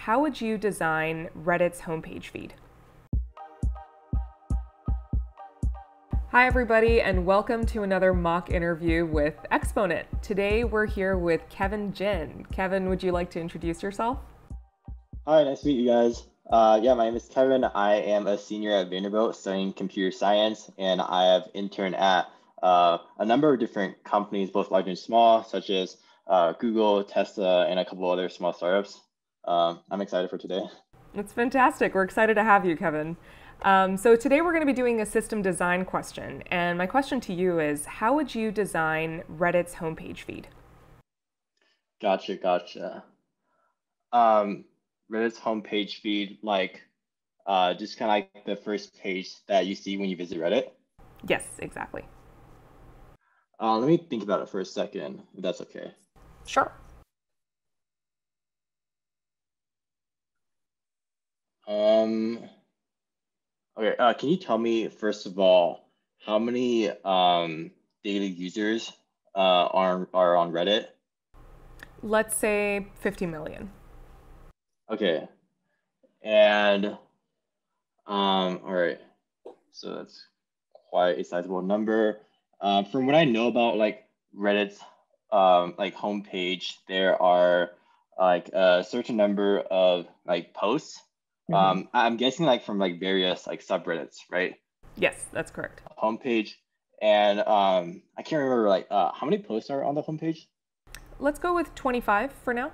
how would you design Reddit's homepage feed? Hi everybody, and welcome to another mock interview with Exponent. Today we're here with Kevin Jin. Kevin, would you like to introduce yourself? Hi, nice to meet you guys. Yeah, my name is Kevin. I am a senior at Vanderbilt studying computer science, and I have interned at a number of different companies, both large and small, such as Google, Tesla, and a couple other small startups. I'm excited for today. That's fantastic. We're excited to have you, Kevin. So today we're going to be doing a system design question, and my question to you is, how would you design Reddit's homepage feed? Gotcha. Um, Reddit's homepage feed, just kind of like the first page that you see when you visit Reddit. Yes, exactly. Let me think about it for a second, if that's okay. Sure. Um, okay, can you tell me, first of all, how many daily users are on Reddit? Let's say 50 million. Okay, and all right, so that's quite a sizable number. From what I know about like Reddit's like homepage, there are like a certain number of like posts. I'm guessing like from like various like subreddits, right? Yes, that's correct. Homepage, and I can't remember like how many posts are on the homepage. Let's go with 25 for now.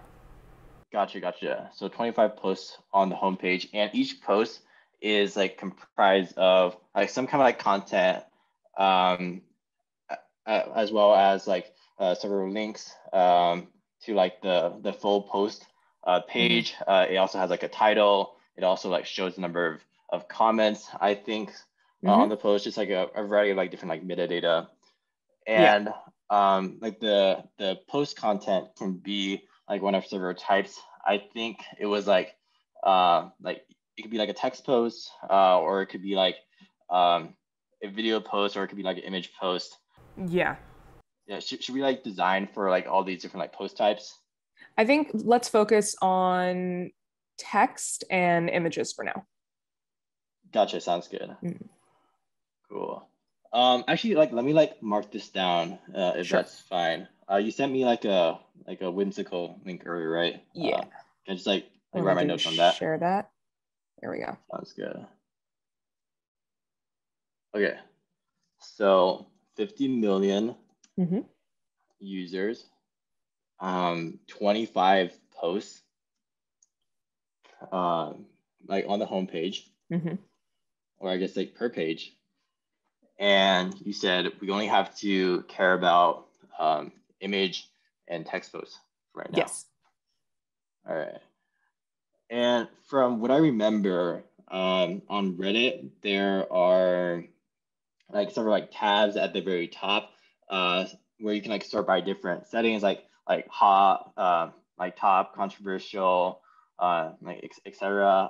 Gotcha. So 25 posts on the homepage, and each post is like comprised of like some kind of like content, um, as well as like several links to like the full post page. It also has like a title. It also like shows the number of comments, I think, on the post, just like a variety of like different like metadata. Yeah. And like the post content can be like one of several types. I think it was like it could be like a text post, or it could be like a video post, or it could be like an image post. Yeah. Yeah, should we like design for like all these different like post types? I think let's focus on text and images for now. Gotcha, sounds good. Cool. Actually, like let me like mark this down, if Sure. that's fine. You sent me like a whimsical link earlier, right? Yeah. Can I just like Let me write my do notes on that? share that. There we go. Sounds good. Okay, so 50 million users, 25 posts, like on the homepage, or I guess like per page. And you said we only have to care about image and text posts right now. Yes. All right. And from what I remember, on Reddit, there are like several like tabs at the very top, where you can like sort by different settings, like hot, like top, controversial, like etc.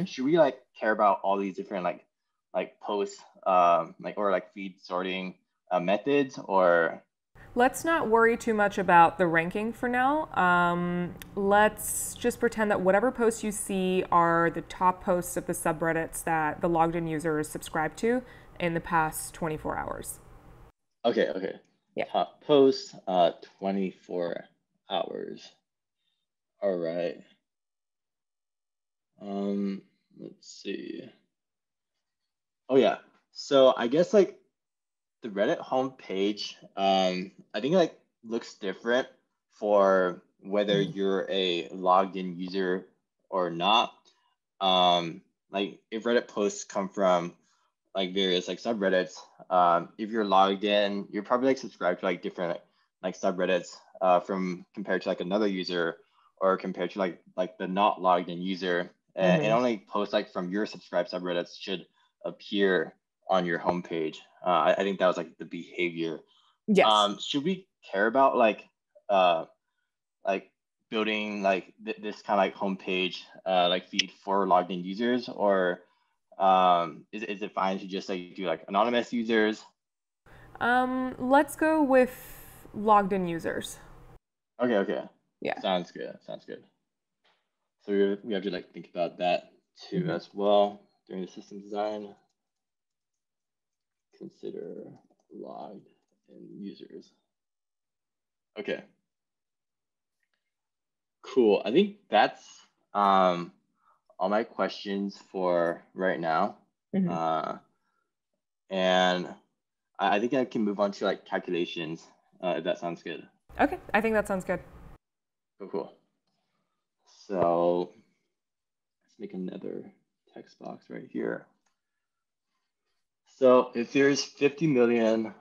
Should we like care about all these different like posts, like or like feed sorting methods, or? Let's not worry too much about the ranking for now. Let's just pretend that whatever posts you see are the top posts of the subreddits that the logged in users subscribe to in the past 24 hours. Okay. Yeah. Top posts, 24 hours. All right. Let's see. Oh yeah. So I guess like the Reddit homepage, I think like looks different for whether you're a logged in user or not. Like if Reddit posts come from like various like subreddits, if you're logged in, you're probably like subscribed to like different like subreddits from compared to like another user, or compared to like the not logged in user, and only posts like from your subscribed subreddits should appear on your homepage. I think that was like the behavior. Yes. Should we care about uh like building like this kind of like homepage like feed for logged in users, or is it fine to just like do like anonymous users? Let's go with logged in users. Okay. Yeah. Sounds good. So we have to like think about that too Mhm. as well during the system design. Consider logged in users. Okay, cool. I think that's all my questions for right now. Mhm. Uh, and I think I can move on to like calculations, if that sounds good. Okay, I think that sounds good. Cool, cool. So let's make another text box right here. So if there's 50 million,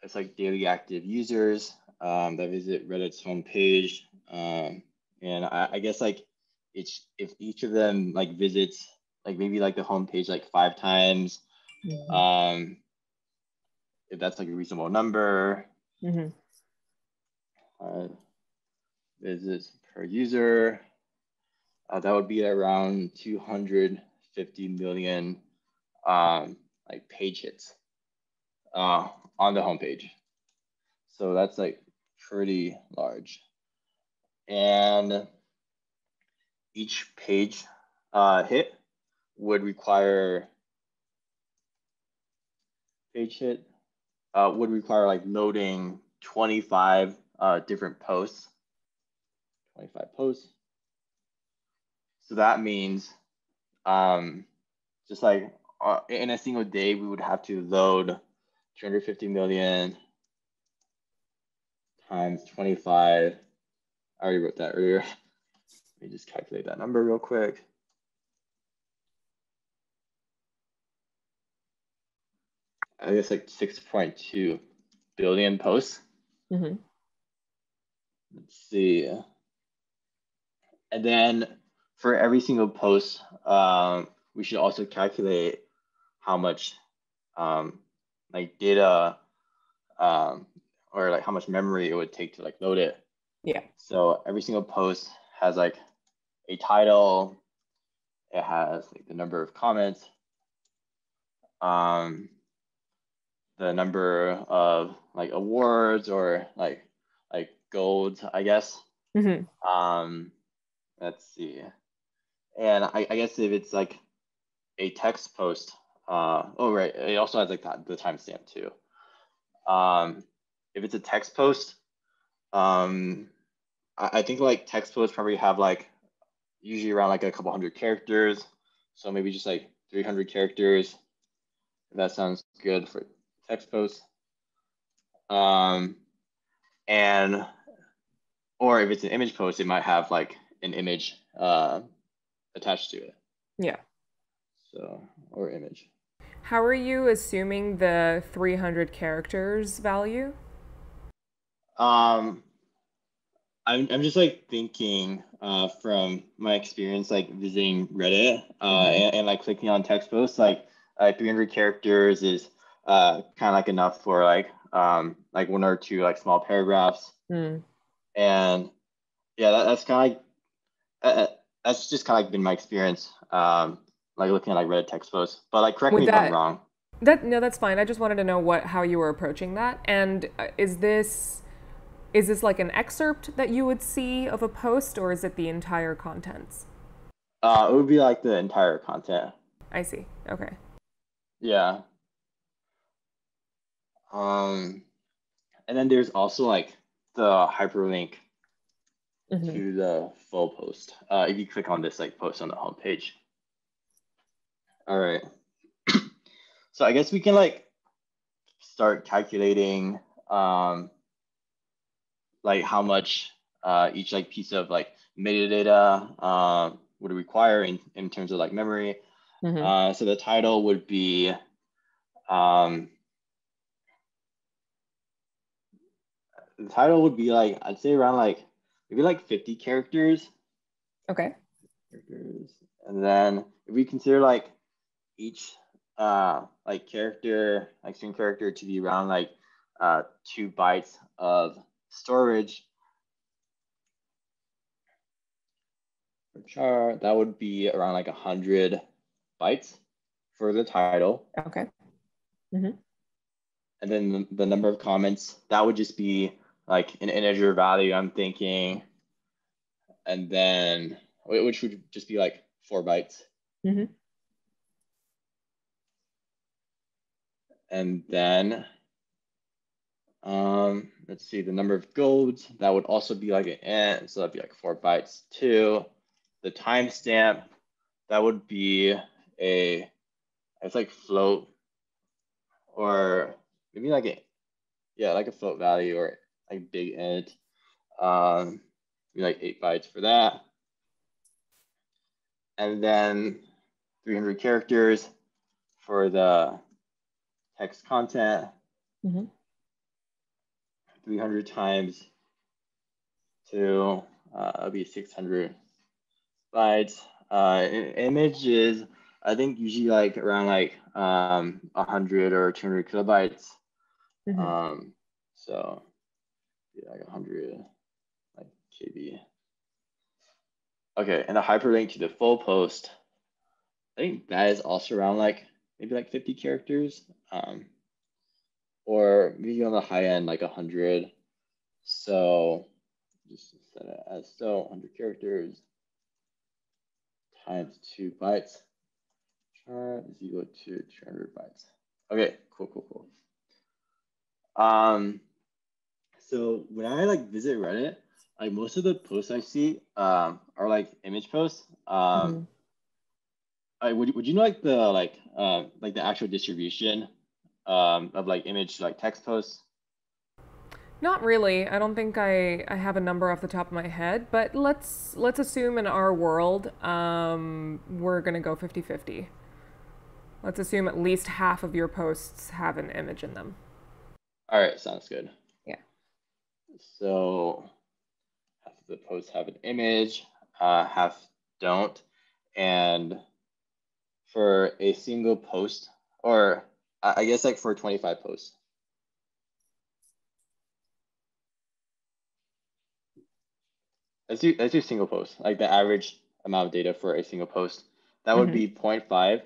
it's like daily active users that visit Reddit's homepage, and I guess like if each of them like visits like maybe like the homepage like 5 times, Mhm. um, if that's like a reasonable number, Mhm. uh, visits per user, that would be around 250 million like page hits on the homepage. So that's like pretty large. And each page hit would require would require like loading 25 different posts, 25 posts. So that means just like in a single day, we would have to load 250 million times 25. I already wrote that earlier. Let me just calculate that number real quick. I guess like 6.2 billion posts. Mhm. Let's see. And then for every single post, we should also calculate how much like data or like how much memory it would take to like load it. Yeah. So every single post has like a title, it has like the number of comments, um, the number of like awards or like golds, I guess. Mhm. Um, let's see. And I guess if it's like a text post, oh right, it also has like the timestamp too. If it's a text post, I think like text posts probably have like usually around like a couple hundred characters. So maybe just like 300 characters. If that sounds good for text posts. Um, and or if it's an image post, it might have like an image attached to it. Yeah. So or image. How are you assuming the 300 characters value? Um, I'm just like thinking from my experience like visiting Reddit Mhm. and like clicking on text posts like 300 characters is kind of like enough for like one or two like small paragraphs, Mm. and yeah that's kind of like that's just kind of like been my experience like looking at like Reddit text posts, but like correct me Would if I'm that wrong. that no, that's fine. I just wanted to know what how you were approaching that. And is this like an excerpt that you would see of a post, or is it the entire contents? It would be like the entire content. I see. Okay. Yeah. Um, and then there's also like the hyperlink Mhm. to the full post. If you click on this like post on the home page. All right. So I guess we can like start calculating like how much each like piece of like metadata would require in terms of like memory. Mhm. So the title would be like I'd say around like maybe like 50 characters. Okay. And then if we consider like each like character, like string character to be around like 2 bytes of storage per char, that would be around like 100 bytes for the title. Okay. Mhm. And then the number of comments, that would just be like an integer value, I'm thinking. and then which would just be like 4 bytes. Mm-hmm. And then let's see, the number of golds, that would also be like an int, so that'd be like 4 bytes too. The timestamp, that would be it's like float, or maybe like like a float value, or like big int. Be like 8 bytes for that. And then 300 characters for the text content. Mm-hmm. 300 times 2, it'll be 600 bytes. Image is, I think, usually like around like 100 or 200 kilobytes. Mm-hmm. So yeah, like 100 like KB. Okay, and the hyperlink to the full post, I think that is also around like maybe like 50 characters, or maybe on the high end like 100. So just set it as 100 characters times 2 bytes. Chart is equal to 200 bytes. Okay, cool. So when I like visit Reddit, like most of the posts I see are like image posts. Mm-hmm. Would you know like the actual distribution of like image to like text posts? Not really. I don't think I have a number off the top of my head, but let's assume in our world, we're gonna go 50-50. Let's assume at least half of your posts have an image in them. All right, sounds good. Yeah. So half of the posts have an image, half don't, and for a single post, or I guess like for 25 posts. Let's do single post, like the average amount of data for a single post. That would Mm-hmm. be 0.5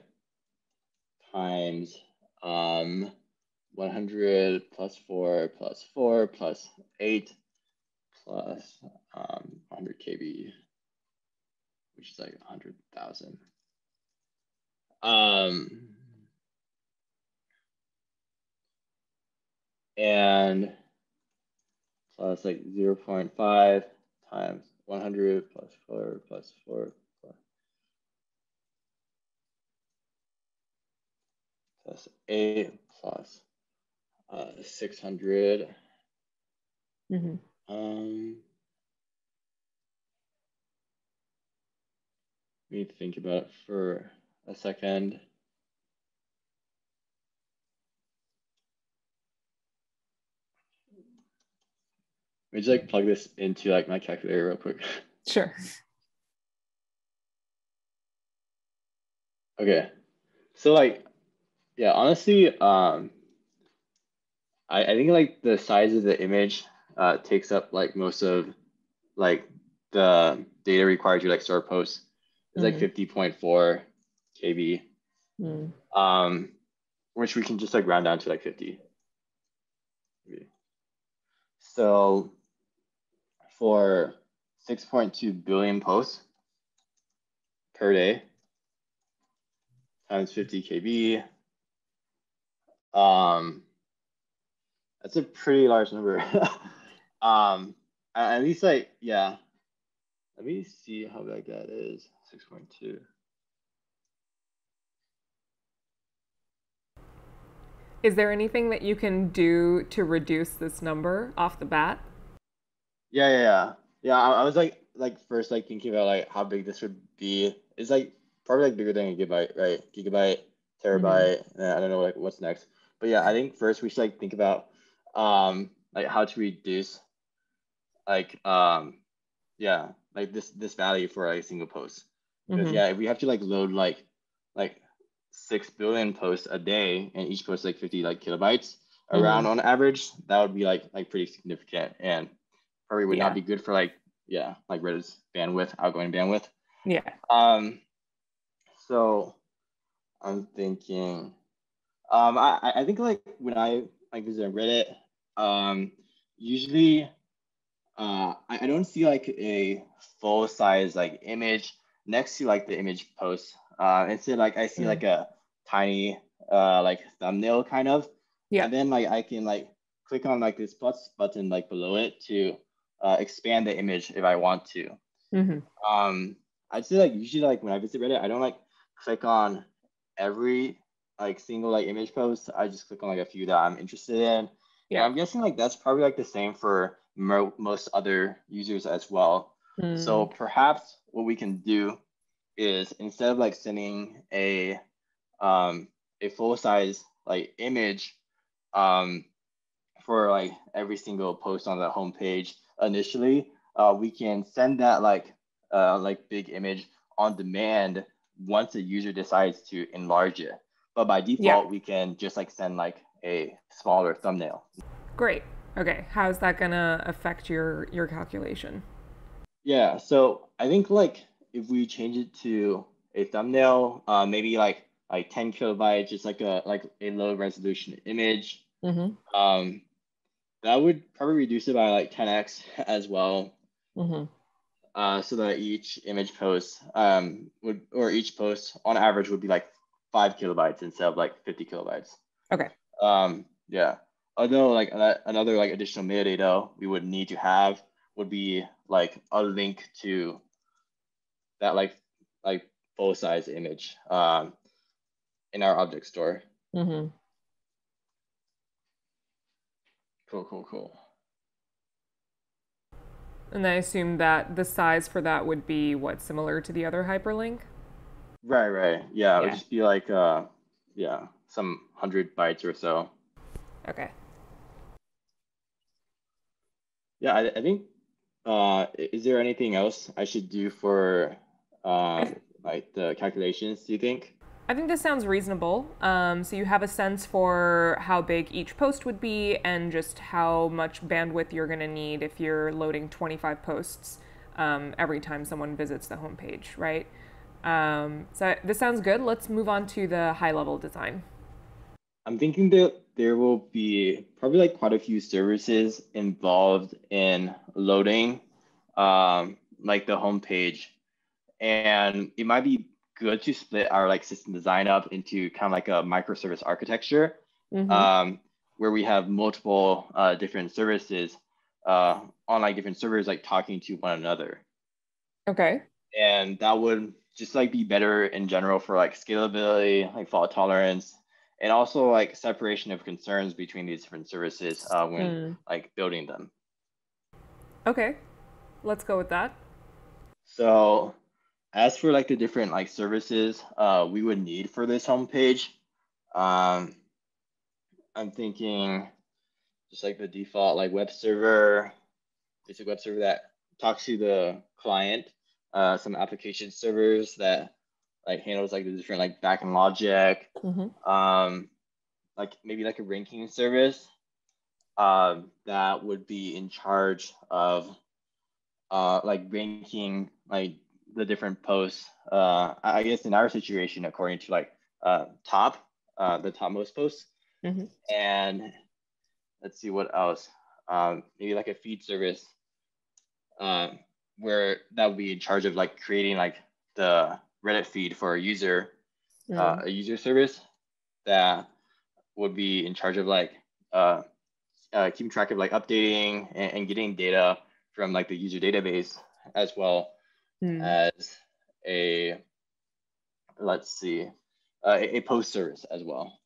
times 100 plus 4 plus 4 plus 8 plus 100 KB, which is like 100,000. And plus like 0.5 times 100 plus 4 plus 4 plus 8 plus 600. Mm-hmm. Let me think about it for a second. Let me just like plug this into like my calculator real quick. Sure. Okay, so like, yeah, honestly, I think like the size of the image takes up like most of like the data required to like store posts. It's like Mm-hmm. 50.4 KB, Mm. which we can just like round down to like 50. So for 6.2 billion posts per day times 50 KB, that's a pretty large number. At least like, yeah. Let me see how big that is. 6.2. Is there anything that you can do to reduce this number off the bat? Yeah, I was like first like thinking about like how big this would be. It's like probably like bigger than a gigabyte, right? Gigabyte, Mm-hmm. terabyte, and I don't know like what's next. But yeah, I think first we should like think about like how to reduce like like this value for a single post. Because Mm-hmm. yeah, if we have to like load like 6 billion posts a day and each post like 50 like kilobytes around Mm-hmm. on average, that would be like pretty significant, and probably would not Yeah. be good for like Reddit's bandwidth, outgoing bandwidth. Yeah. So I'm thinking, I think like when I like visit Reddit, usually I don't see like a full size like image next to like the image post. Instead, like I see like Mm. a tiny like thumbnail kind of, Yeah. and then like I can like click on like this plus button like below it to expand the image if I want to. Hmm. Um, I'd say like usually like when I visit Reddit, I don't like click on every like single like image post. I just click on like a few that I'm interested in. And Yeah. I'm guessing like that's probably like the same for most other users as well. So Mm. perhaps what we can do is instead of like sending um a full size like image um for like every single post on the homepage initially, we can send that like big image on demand once the user decides to enlarge it. But by Yeah. default, we can just like send like a smaller thumbnail. Great. Okay. How's that gonna affect your calculation? Yeah, so I think like if we change it to a thumbnail, maybe like 10 kilobytes, just like a low resolution image, Mm-hmm. um, that would probably reduce it by like 10x as well. Mm-hmm. So that each image post would or each post on average would be like 5 kilobytes instead of like 50 kilobytes. Okay. Yeah. Although like another like additional metadata we would need to have would be like a link to that like full size image in our object store. Mm-hmm. Cool, cool, cool. And I assume that the size for that would be what, similar to the other hyperlink? Right, right. Yeah, it would Yeah. just be like yeah, some 100 bytes or so. Okay. Yeah, I think is there anything else I should do for I, like the calculations, do you think? I think this sounds reasonable. So you have a sense for how big each post would be and just how much bandwidth you're going to need if you're loading 25 posts every time someone visits the homepage, right? So this sounds good. Let's move on to the high level design. I'm thinking that there will be probably like quite a few services involved in loading like the homepage. And it might be good to split our like system design up into kind of like a microservice architecture, Mm-hmm. um, where we have multiple different services on like different servers like talking to one another. Okay. And that would just like be better in general for like scalability, like fault tolerance, and also like separation of concerns between these different services when Mm. like building them. Okay. Let's go with that. So as for like the different like services we would need for this homepage, um, I'm thinking just like the default like web server, basic web server that talks to the client, some application servers that like handles like the different like backend logic, Mm-hmm. um, like maybe like a ranking service that would be in charge of like ranking like the different posts. I guess in our situation, according to like the topmost posts, Mm-hmm. and let's see what else. Maybe like a feed service um, where that would be in charge of like creating like the Reddit feed for Mm. a user service that would be in charge of like uh, keeping track of like updating and getting data from like the user database as well Mm. as a let's see a post service as well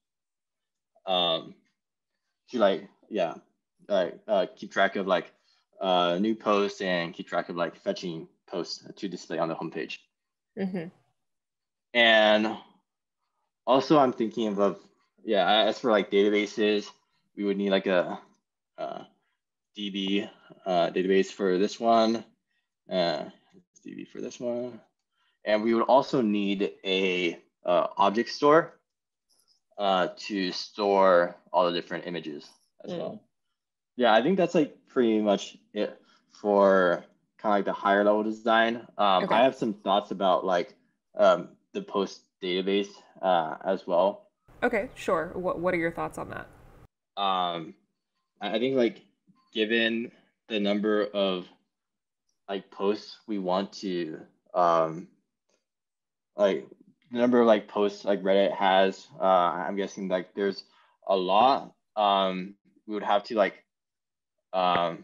um, to like yeah keep track of like new posts and keep track of like fetching posts to display on the homepage. Mm-hmm. And also I'm thinking of yeah as for like databases we would need like a DB database for this one, uh, DB for this one, and we would also need a object store to store all the different images as Mm. well. Yeah, I think that's like pretty much it for kind of like the higher level design. I Okay. have some thoughts about like the post database as well. Okay, sure. What are your thoughts on that? Um, I think like given the number of like posts we want to like the number of like posts like Reddit has. I'm guessing like there's a lot. We would have to um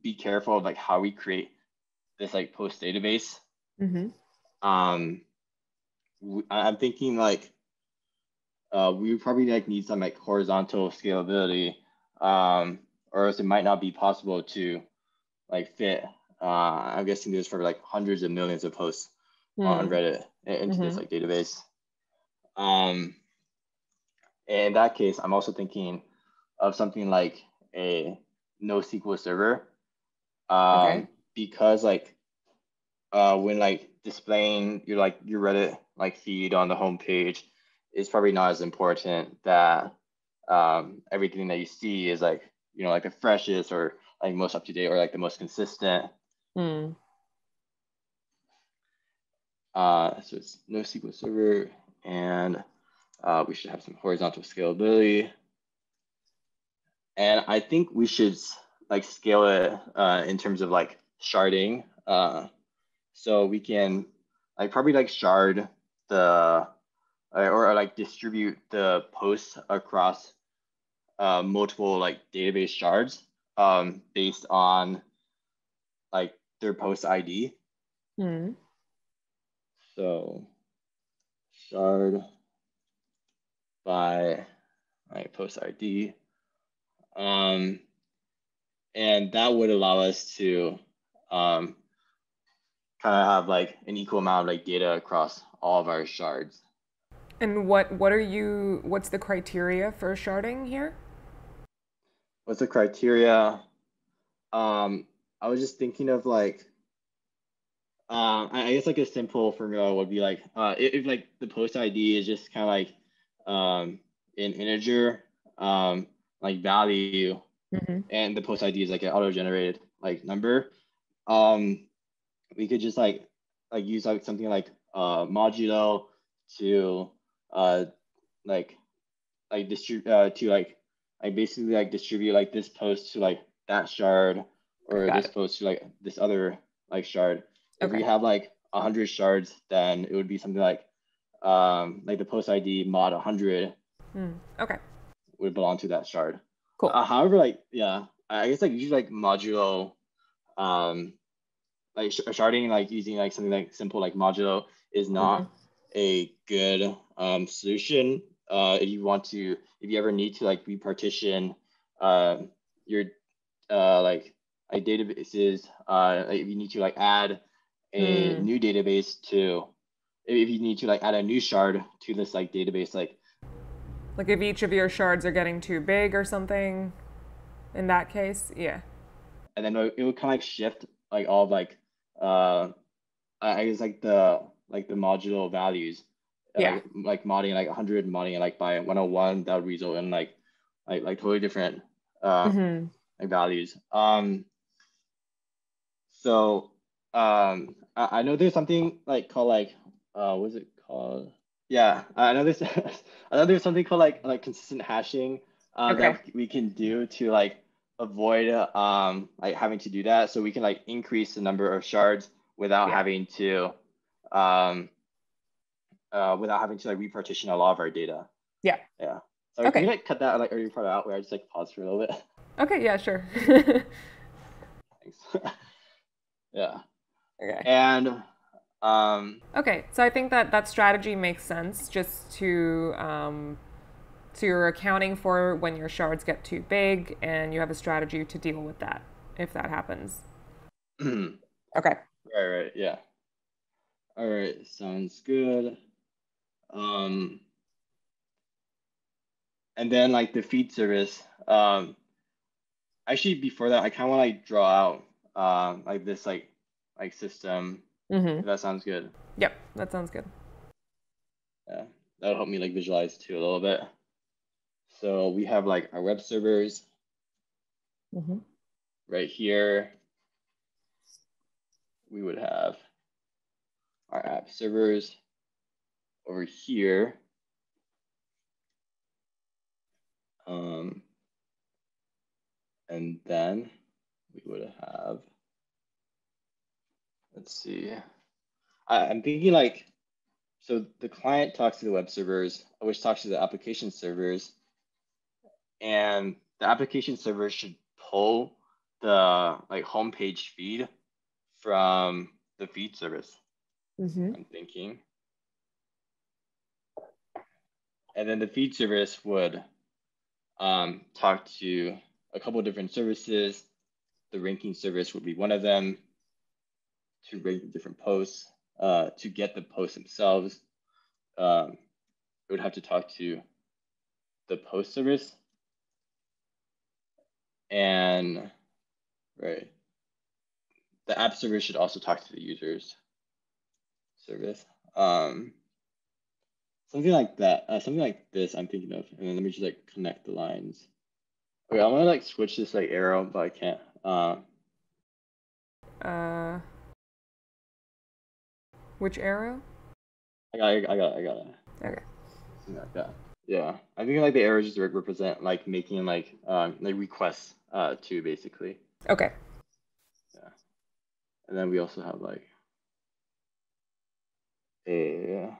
be careful of like how we create this like post database. Mm-hmm. Um, I'm thinking like we would probably like need some like horizontal scalability, or else it might not be possible to like fit. I'm guessing there's probably like hundreds of millions of posts on Reddit into this Mm-hmm. like database. Um, in that case, I'm also thinking of something like a NoSQL server, Okay. because when like displaying your Reddit like feed on the homepage is probably not as important that everything that you see is like like the freshest or like most up to date or like the most consistent. Mm. So it's NoSQL server, and we should have some horizontal scalability. And I think we should like scale it in terms of like sharding. So we can like probably like shard the or like distribute the posts across multiple like database shards based on like their post ID. Mm. So shard by like post ID. Um, and that would allow us to kind of have like an equal amount of like data across all of our shards. And what's the criteria for sharding here? What's the criteria? I was just thinking of like I guess like a simple formula would be like if like the post ID is just kind of like an integer like value, Mm-hmm. and the post ID is like an auto-generated like number. Um, we could just like use like something like modulo to uh like distribute to like basically like distribute like this post to like that shard, Okay, or got this it. post to like this other like shard. If we Okay. have like 100 shards, then it would be something like the post ID mod 100 Mm. Okay. would belong to that shard. Cool. However, like yeah, I guess like usually like modulo um like sharding like using like something like simple like modulo is Mm-hmm. not a good solution if you ever need to like repartition uh, your like databases, like if you need to like add a Mm. new database to if you need to like add a new shard to this like database, like Like if each of your shards are getting too big or something, in that case, yeah. and then it would kind of like shift like all of like uh I guess like the modulo values, Yeah. like modding like 100 modding like by 101, that would result in like totally different Mm-hmm. like values. So I know there's something like called like what's it called? Yeah, I know there's I know there's something called like consistent hashing Okay. that we can do to like avoid like having to do that. So we can like increase the number of shards without Yeah. having to um like repartition a lot of our data. Yeah. Yeah. Sorry, can you Okay. like cut that like earlier part out where I just like pause for a little bit? Okay, yeah, sure. Thanks. Yeah. Okay. And Okay, so I think that that strategy makes sense just so you're accounting for when your shards get too big and you have a strategy to deal with that if that happens. right, Okay. right, yeah. All right, sounds good. Um, and then like the feed service. Actually before that, I kind of want to like draw out like this like system, Mm-hmm. if that sounds good. Yep, that sounds good. Yeah, that'll help me like visualize too a little bit. So we have like our web servers Mm-hmm. right here. We would have our app servers over here. And then we would have, let's see. I'm thinking like, so the client talks to the web servers, which talks to the application servers, and the application server should pull the like homepage feed from the feed service. I'm thinking. And then the feed service would talk to a couple of different services. The ranking service would be one of them to rank the different posts. To get the posts themselves, it would have to talk to the post service. And right, the app service should also talk to the users service. Something like that, something like this I'm thinking of. And then let me just like connect the lines. Okay, I want to like switch this like arrow, but I can't. Which arrow? I got it. Okay. Something like that. Yeah, I think like the arrows just represent like making like requests to basically. Okay. Yeah, and then we also have like a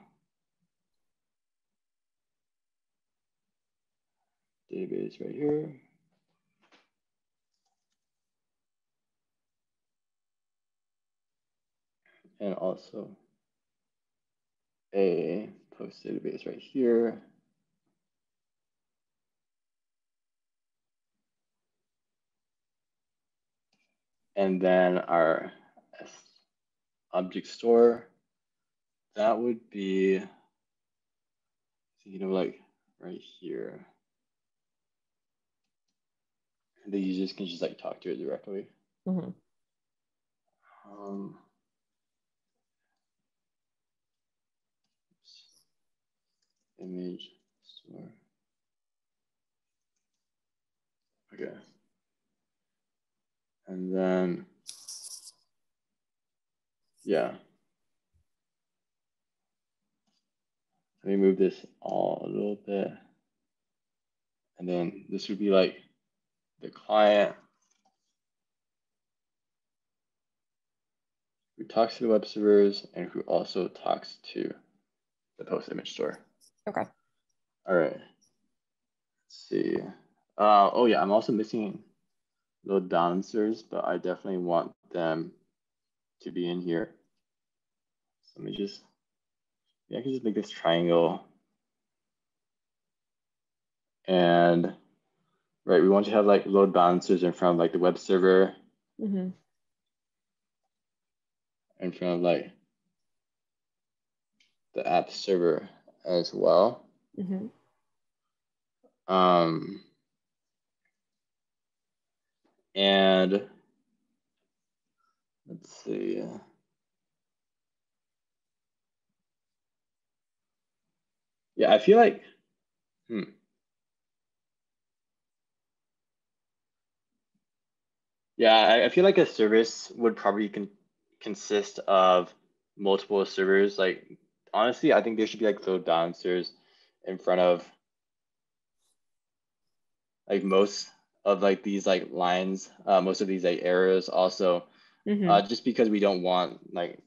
database right here. And also a post database right here. And then our object store, that would be, like right here. And the users can just like talk to it directly. Image store. Okay. And then, yeah. Let me move this all a little bit. And then this would be like the client who talks to the web servers and who also talks to the post image store. Okay. All right. Let's see. Oh yeah, I'm also missing load balancers, but I definitely want them to be in here. So let me just, I can just make this triangle. And right, we want to have like load balancers in front of like the web server. In front of like the app server as well. And let's see. Yeah, I feel like, Yeah, I feel like a service would probably consist of multiple servers. Like, honestly, I think there should be like load balancers in front of like most of like these like lines, most of these like arrows also, just because we don't want like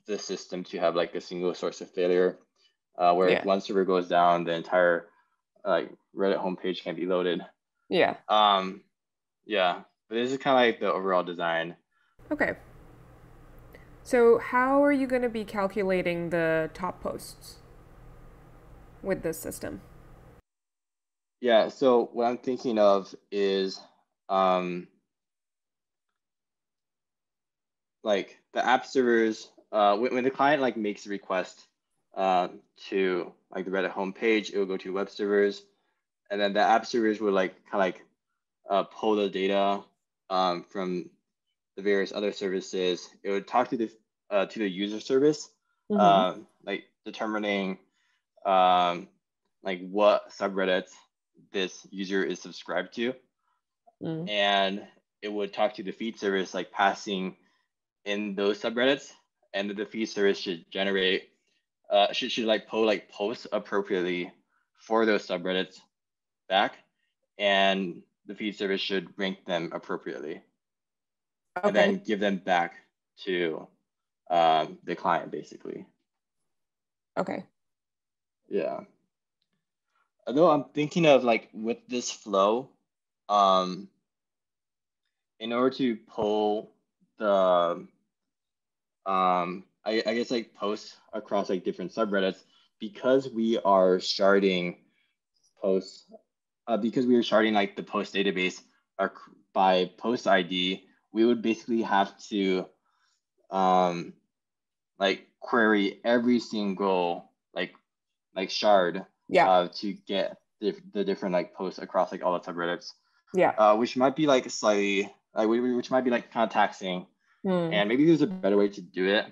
the system to have like a single source of failure, where if one server goes down, the entire like Reddit homepage can be loaded. Yeah. Yeah, but this is kind of like the overall design. Okay. So how are you going to be calculating the top posts with this system? Yeah, so what I'm thinking of is like the app servers, when the client like makes a request to like the Reddit homepage, it will go to web servers, and then the app servers would like kind of like pull the data from the various other services. It would talk to the user service, like determining like what subreddits this user is subscribed to, and it would talk to the feed service, like passing in those subreddits, and the feed service should generate, should like pull like posts appropriately for those subreddits back, and the feed service should rank them appropriately. and Okay. then give them back to the client basically. Okay. Yeah. Although I'm thinking of like with this flow, um, in order to pull the I guess like posts across like different subreddits, because we are sharding posts, because we are sharding like the post database by post ID, we would basically have to um, like query every single like shard Yeah. to get the different like posts across like all the subreddits, Yeah. which might be like slightly like which might be like kind of taxing, Hmm. and maybe there's a better way to do it.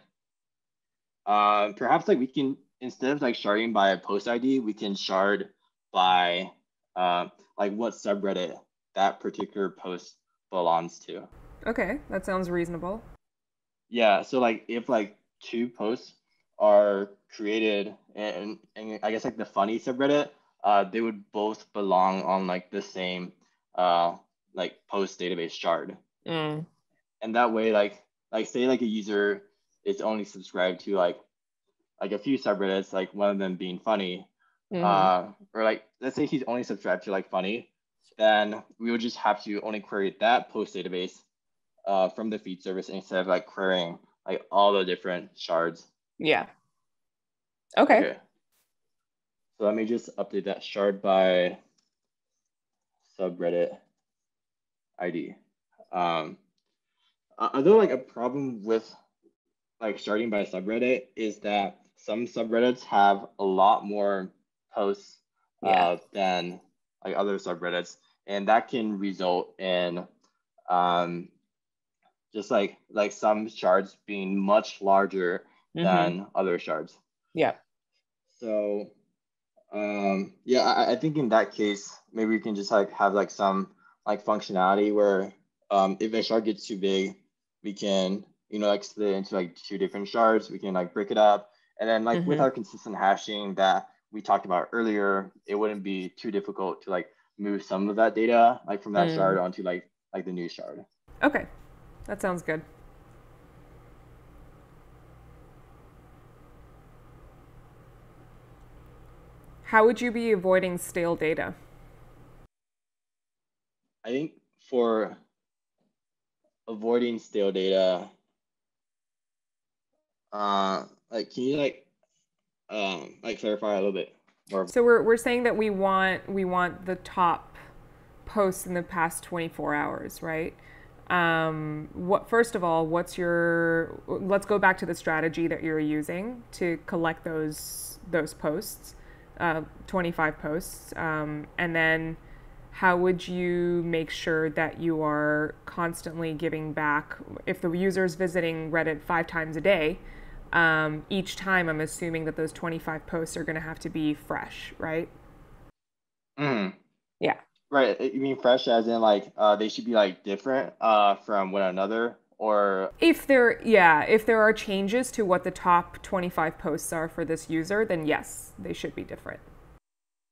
Perhaps like we can, instead of like sharding by a post ID, we can shard by like what subreddit that particular post belongs to. Okay. That sounds reasonable. Yeah, so like if like two posts are created and I guess like the funny subreddit, they would both belong on like the same uh like post database shard. Mm. And that way like say like a user is only subscribed to like a few subreddits, like one of them being funny, Hmm. or like let's say he's only subscribed to like funny, then we would just have to only query that post database from the feed service instead of like querying like all the different shards. Yeah. Okay. Okay, so let me just update that shard by subreddit ID. Um, Although like a problem with like sharding by subreddit is that some subreddits have a lot more posts Yeah. than like other subreddits, and that can result in um, just like some shards being much larger Mm-hmm. than other shards. Yeah. So yeah, I think in that case, maybe we can just like have like some like functionality where if a shard gets too big, we can, like split it into like two different shards. We can like break it up. And then like with Mm-hmm. our consistent hashing that we talked about earlier, it wouldn't be too difficult to like move some of that data like from that shard Mm. onto like the new shard. Okay. That sounds good. How would you be avoiding stale data? I think for avoiding stale data, like can you like clarify a little bit more? So we're saying that we want the top posts in the past 24 hours, right? What first of all, what's your let's go back to the strategy that you're using to collect those posts, 25 posts, and then how would you make sure that you are constantly giving back if the user's visiting Reddit 5 times a day? Each time, I'm assuming that those 25 posts are going to have to be fresh, right? Mhm. Yeah. Right. You mean fresh as in like they should be like different from one another or If there are changes to what the top 25 posts are for this user, then yes, they should be different.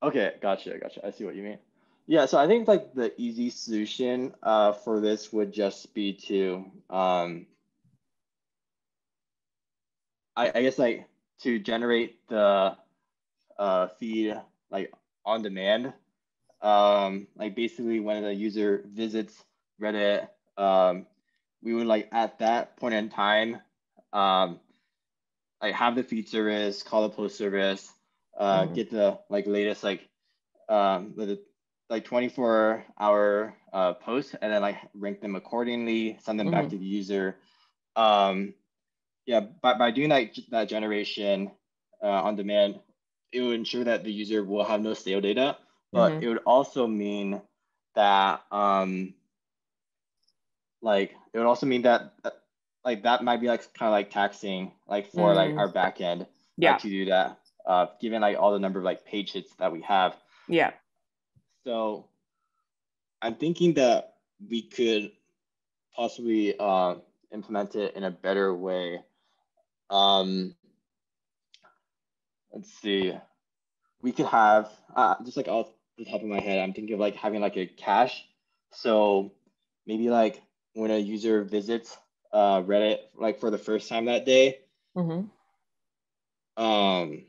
okay, gotcha. I see what you mean. Yeah, so I think like the easy solution for this would just be to I guess like to generate the feed like on demand. Like basically when the user visits Reddit, we would like at that point in time um like have the feed service, call the post service, Hmm. get the like latest the like 24-hour posts, and then like rank them accordingly, send them back Hmm. to the user. Um, yeah, by doing that generation on demand, it would ensure that the user will have no stale data, but Hmm. it would also mean that like it would also mean that like that might be like kind of like taxing like for like Mm. our backend Yeah. to do that given like all the number of like page hits that we have. Yeah. So I'm thinking that we could possibly implement it in a better way. um let's see, we could have just like off the top of my head, I'm thinking of like having like a cache. So maybe like when a user visits Reddit like for the first time that day. Mm-hmm. Um,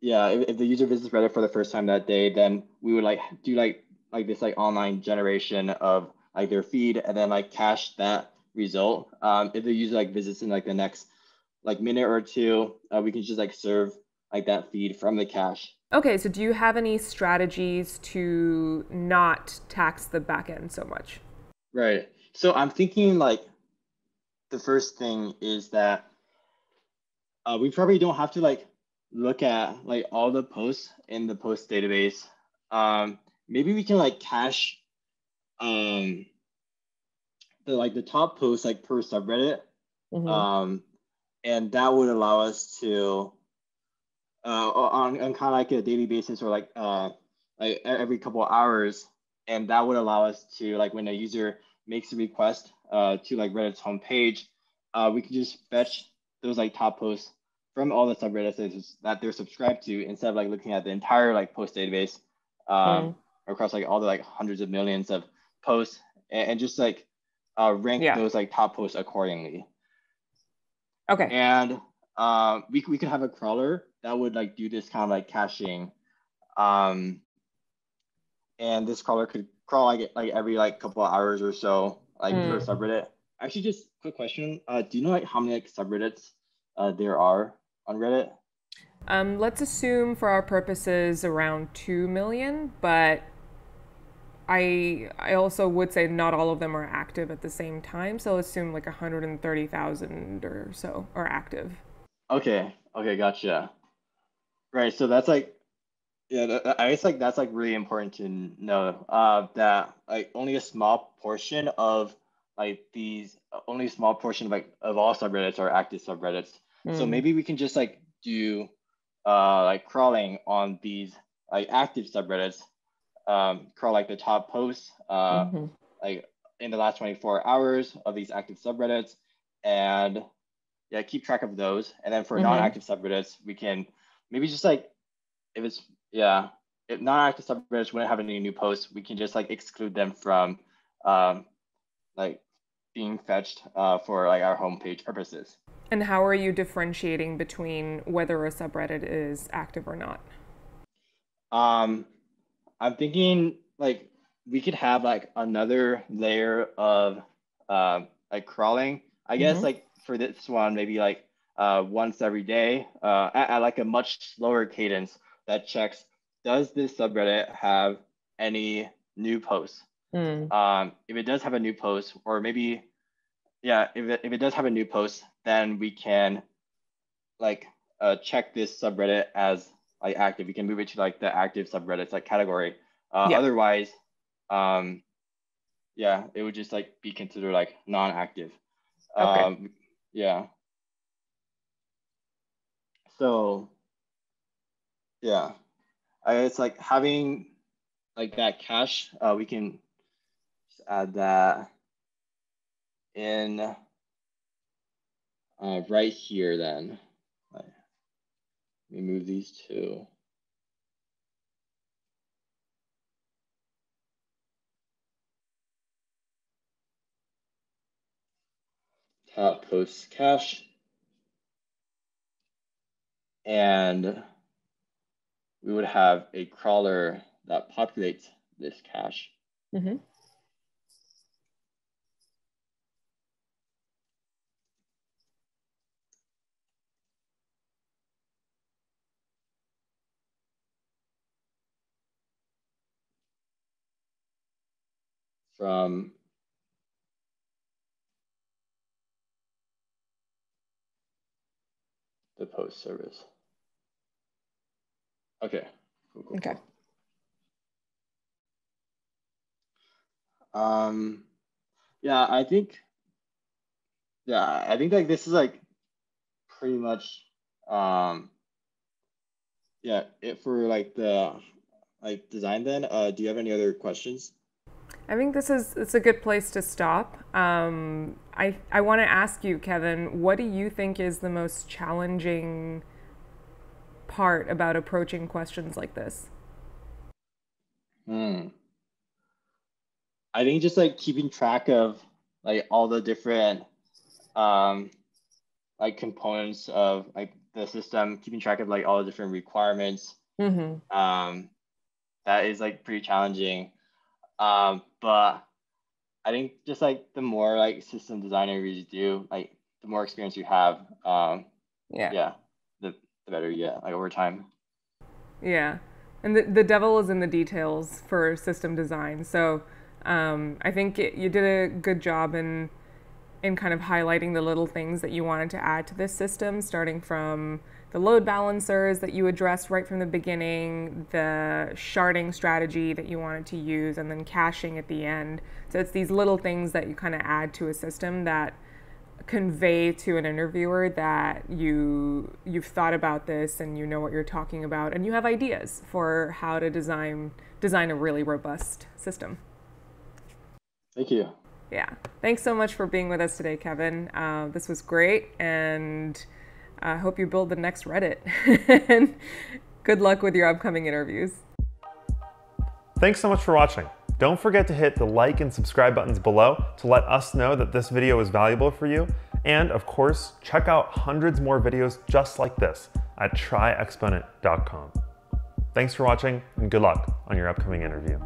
yeah, if the user visits Reddit for the first time that day, then we would like do like this like online generation of like their feed and then like cache that result. If the user like visits in like the next like minute or two, we can just like serve like that feed from the cache. Okay, so do you have any strategies to not tax the backend so much? Right. So I'm thinking like the first thing is that we probably don't have to like look at like all the posts in the post database. Um, Maybe we can like cache um, the top posts like per subreddit, Mm-hmm. um, and that would allow us to on kind of like a daily basis or like every couple of hours, and that would allow us to like when a user makes a request to like Reddit's homepage, we can just fetch those like top posts from all the subreddits that they're subscribed to instead of like looking at the entire like post database um, Mm. across like all the like hundreds of millions of posts and just like rank Yeah. those like top posts accordingly. Okay. And we could have a crawler that would like do this kind of like caching. Um, and this crawler could crawl like every like couple of hours or so, like per Mm. subreddit. Actually, just quick question. Do you know like how many like subreddits there are on Reddit? Let's assume for our purposes around 2 million, but I also would say not all of them are active at the same time, so I'll assume like 130,000 or so are active. Okay, okay, gotcha. Right, so that's like yeah, I guess like that's like really important to know that like only a small portion of like these only a small portion of like of all subreddits are active subreddits. So Mm. maybe we can just like do like crawling on these like active subreddits, crawl like the top posts Mm-hmm. like in the last 24 hours of these active subreddits and yeah, keep track of those. And then for Mm-hmm. non-active subreddits, we can maybe just like if it's yeah, if non-active subreddits wouldn't have any new posts, we can just like exclude them from um, like being fetched for like our homepage purposes. And how are you differentiating between whether a subreddit is active or not? Um, I'm thinking like we could have like another layer of like crawling. I guess Mm-hmm. like for this one, maybe like once every day at like a much slower cadence that checks, does this subreddit have any new posts? Mm. If it does have a new post, or maybe yeah, if it does have a new post, then we can like check this subreddit as like active. We can move it to like the active subreddits like category. Yeah. Otherwise, um, yeah, it would just like be considered like non-active. Okay. Um, yeah. So yeah, it's like having like that cache. We can just add that in right here then. Let me move these two. Top post cache, and we would have a crawler that populates this cache Mm-hmm. from the post service. Okay, cool, cool, Okay. cool. Um, yeah, I think like this is like pretty much um yeah it for like the like design then. Do you have any other questions? I think it's a good place to stop. I want to ask you, Kevin, what do you think is the most challenging part about approaching questions like this? Hmm. I think just like keeping track of like all the different like components of like the system, keeping track of like all the different requirements. That is like pretty challenging. But I think just like the more like system designer you do, like the more experience you have, Yeah. yeah, the better you get like over time. Yeah. And the devil is in the details for system design. So I think you did a good job in kind of highlighting the little things that you wanted to add to this system, starting from the load balancers that you addressed right from the beginning, the sharding strategy that you wanted to use, and then caching at the end. So it's these little things that you kind of add to a system that convey to an interviewer that you've thought about this and you know what you're talking about and you have ideas for how to design a really robust system. Thank you. Yeah. Thanks so much for being with us today, Kevin. This was great, and I hope you build the next Reddit. And good luck with your upcoming interviews. Thanks so much for watching. Don't forget to hit the like and subscribe buttons below to let us know that this video was valuable for you. And of course, check out hundreds more videos just like this at tryexponent.com. Thanks for watching, and good luck on your upcoming interview.